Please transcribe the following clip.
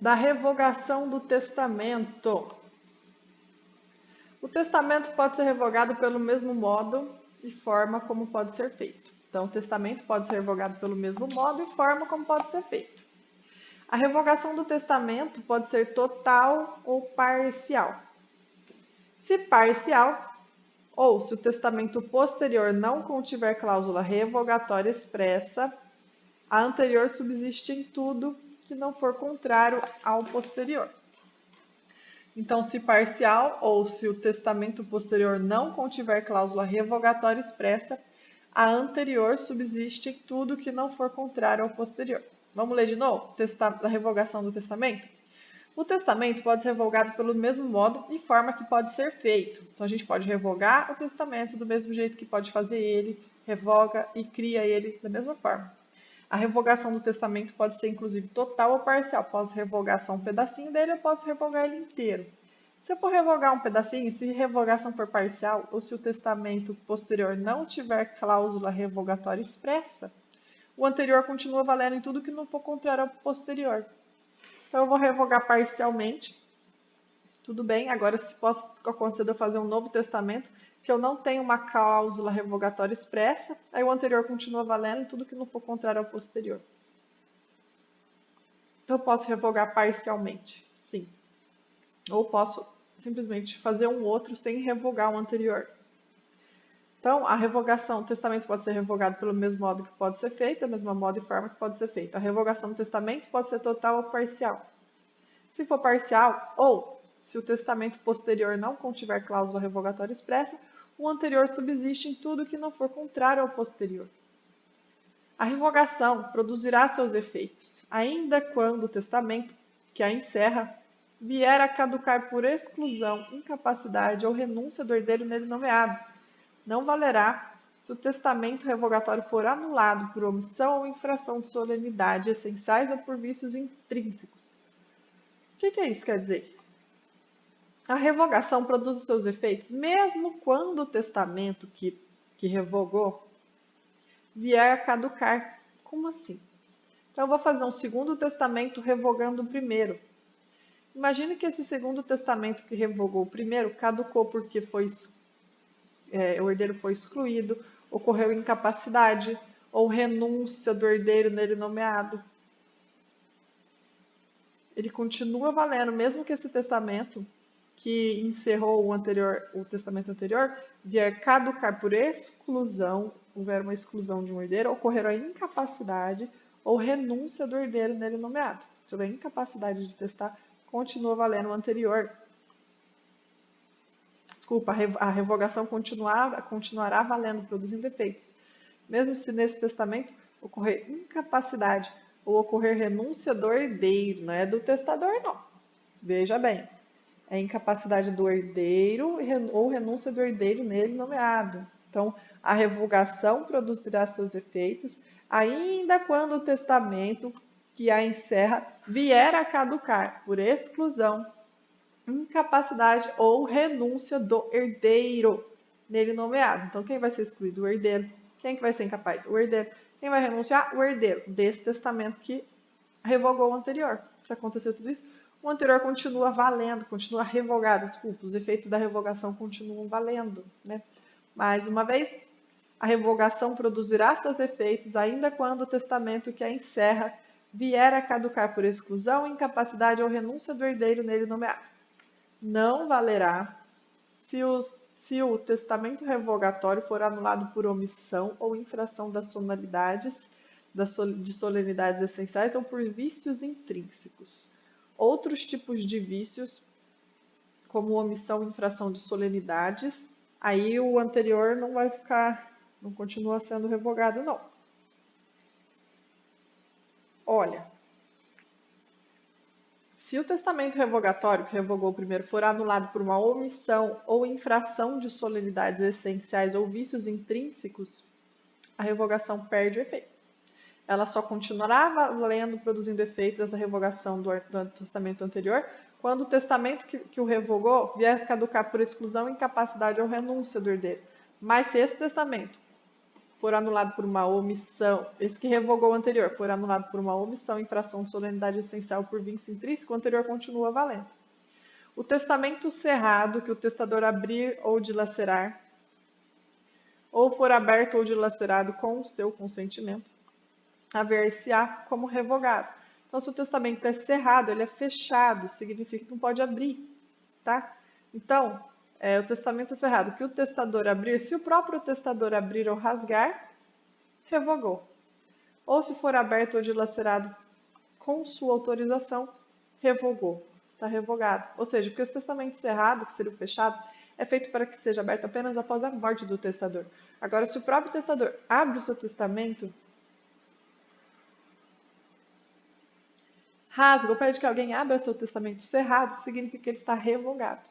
da revogação do testamento. O testamento pode ser revogado pelo mesmo modo e forma como pode ser feito. Então, o testamento pode ser revogado pelo mesmo modo e forma como pode ser feito. A revogação do testamento pode ser total ou parcial. Se parcial, ou se o testamento posterior não contiver cláusula revogatória expressa, a anterior subsiste em tudo que não for contrário ao posterior. Então, se parcial ou se o testamento posterior não contiver cláusula revogatória expressa, a anterior subsiste em tudo que não for contrário ao posterior. Vamos ler de novo a revogação do testamento? O testamento pode ser revogado pelo mesmo modo e forma que pode ser feito. Então, a gente pode revogar o testamento do mesmo jeito que pode fazer ele, revoga e cria ele da mesma forma. A revogação do testamento pode ser, inclusive, total ou parcial. Posso revogar só um pedacinho dele, eu posso revogar ele inteiro. Se eu for revogar um pedacinho, se a revogação for parcial, ou se o testamento posterior não tiver cláusula revogatória expressa, o anterior continua valendo em tudo que não for contrário ao posterior. Então, eu vou revogar parcialmente. Tudo bem, agora se posso acontecer de eu fazer um novo testamento, que eu não tenho uma cláusula revogatória expressa, aí o anterior continua valendo em tudo que não for contrário ao posterior. Então, eu posso revogar parcialmente, sim. Ou posso simplesmente fazer um outro sem revogar o anterior. Então, a revogação do testamento pode ser revogado pelo mesmo modo que pode ser feito, da mesma modo e forma que pode ser feito. A revogação do testamento pode ser total ou parcial. Se for parcial, ou se o testamento posterior não contiver cláusula revogatória expressa, o anterior subsiste em tudo que não for contrário ao posterior. A revogação produzirá seus efeitos, ainda quando o testamento que a encerra vier a caducar por exclusão, incapacidade ou renúncia do herdeiro nele nomeado. Não valerá se o testamento revogatório for anulado por omissão ou infração de solenidade essenciais ou por vícios intrínsecos. O que isso quer dizer? A revogação produz os seus efeitos mesmo quando o testamento que revogou vier a caducar. Como assim? Então, eu vou fazer um segundo testamento revogando o primeiro. Imagine que esse segundo testamento que revogou o primeiro caducou porque o herdeiro foi excluído, ocorreu incapacidade ou renúncia do herdeiro nele nomeado. Ele continua valendo, mesmo que esse testamento que encerrou o testamento anterior vier caducar por exclusão, houver uma exclusão de um herdeiro, ocorrer a incapacidade ou renúncia do herdeiro nele nomeado. Sobre a incapacidade de testar, continua valendo o anterior. Desculpa, a revogação continuará valendo, produzindo efeitos. Mesmo se nesse testamento ocorrer incapacidade ou ocorrer renúncia do herdeiro, não é do testador, não. Veja bem, é incapacidade do herdeiro ou renúncia do herdeiro nele nomeado. Então, a revogação produzirá seus efeitos ainda quando o testamento que a encerra vier a caducar por exclusão, incapacidade ou renúncia do herdeiro nele nomeado. Então, quem vai ser excluído? O herdeiro. Quem que vai ser incapaz? O herdeiro. Quem vai renunciar? O herdeiro desse testamento que revogou o anterior. Se acontecer tudo isso, o anterior continua valendo, continua revogado. Desculpa, os efeitos da revogação continuam valendo, né? Mais uma vez, a revogação produzirá seus efeitos ainda quando o testamento que a encerra vier a caducar por exclusão, incapacidade ou renúncia do herdeiro nele nomeado. Não valerá se o testamento revogatório for anulado por omissão ou infração das solenidades, de solenidades essenciais ou por vícios intrínsecos. Outros tipos de vícios, como omissão e infração de solenidades, aí o anterior não continua sendo revogado, não. Olha, se o testamento revogatório que revogou o primeiro for anulado por uma omissão ou infração de solenidades essenciais ou vícios intrínsecos, a revogação perde o efeito. Ela só continuará valendo, produzindo efeitos, essa revogação do testamento anterior, quando o testamento que o revogou vier a caducar por exclusão, incapacidade ou renúncia do herdeiro. Mas se esse testamento for anulado por uma omissão, esse que revogou o anterior, for anulado por uma omissão, infração de solenidade essencial por vício intrínseco, o anterior continua valendo. O testamento cerrado, que o testador abrir ou dilacerar, ou for aberto ou dilacerado com o seu consentimento, haver-se-á como revogado. Então, se o testamento é cerrado, ele é fechado, significa que não pode abrir, tá? Então, o testamento cerrado, que o testador abrir, se o próprio testador abrir ou rasgar, revogou. Ou se for aberto ou dilacerado com sua autorização, revogou. Está revogado. Ou seja, porque o testamento cerrado, que seria o fechado, é feito para que seja aberto apenas após a morte do testador. Agora, se o próprio testador abre o seu testamento, rasga ou pede que alguém abra seu testamento cerrado, significa que ele está revogado.